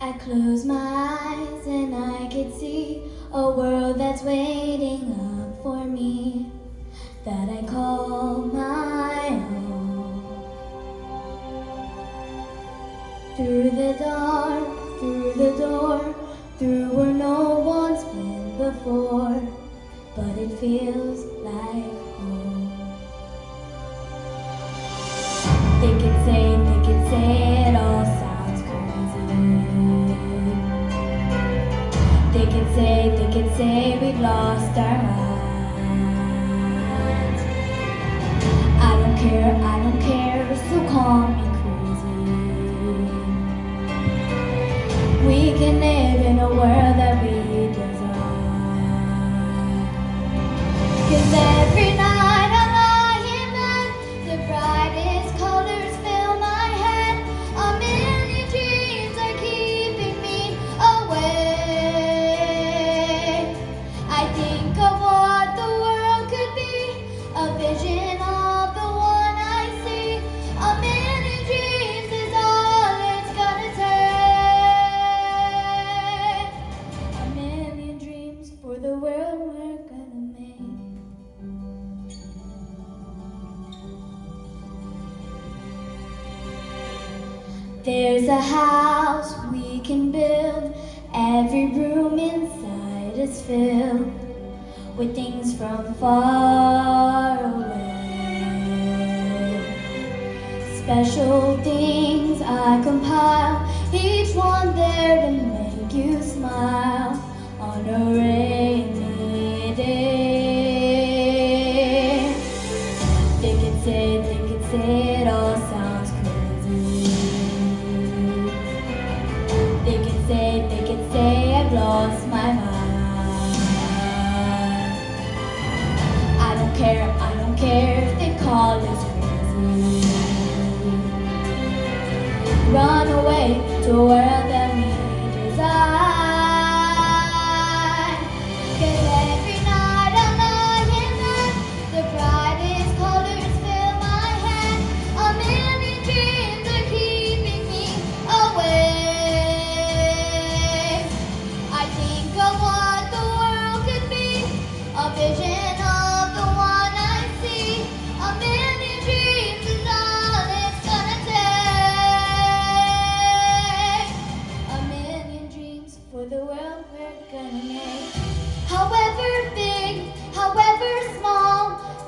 I close my eyes and I could see a world that's waiting up for me, that I call my own. Through the dark, through the door, through where no one's been before, but it feels like home. They could say it all sounds crazy. They could say we've lost our minds. I don't care, so call me crazy. We can live in a world that we design. 'Cause every night I lie in bed, the brightest colors fill my head. A million dreams are keeping me awake. I think of what the world could be, a vision of the one I see. A million dreams is all it's gonna take. A million dreams for the world we're gonna make. There's a house we can build, every room inside is filled with things from far away. Special things I compile, each one there to make you smile on a rainy day. They could say it all sounds crazy. They could say I've lost my mind. I don't care if they call us crazy. Run away to a world that we design. 'Cause every night I lie in bed, the brightest colors fill my head. A million dreams are keeping me awake. I think of what the world could be, a vision of the one I see. A million dreams is all it's gonna take. A million dreams for the world we're gonna make. However big, however small,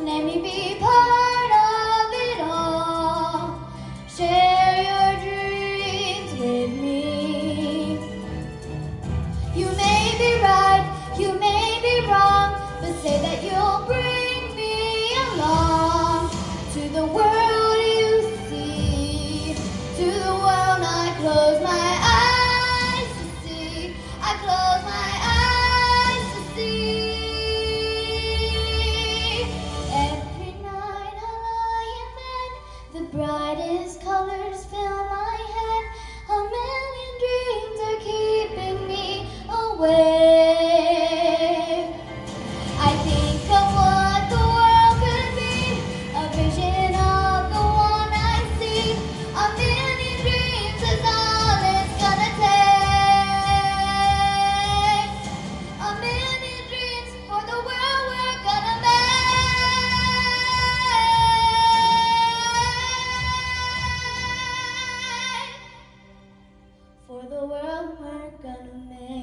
let me be part of it all. Share your dreams with me. You may be right, you may be wrong, but say that you'll bring me along to the world you see, to the world I close my eyes to see. I close my eyes to see. Every night I lie in bed, the brightest colors fill my head. A million dreams are keeping me awake. I think of what the world could be, a vision of the one I see. A million dreams is all it's gonna take. A million dreams for the world we're gonna make. For the world we're gonna make.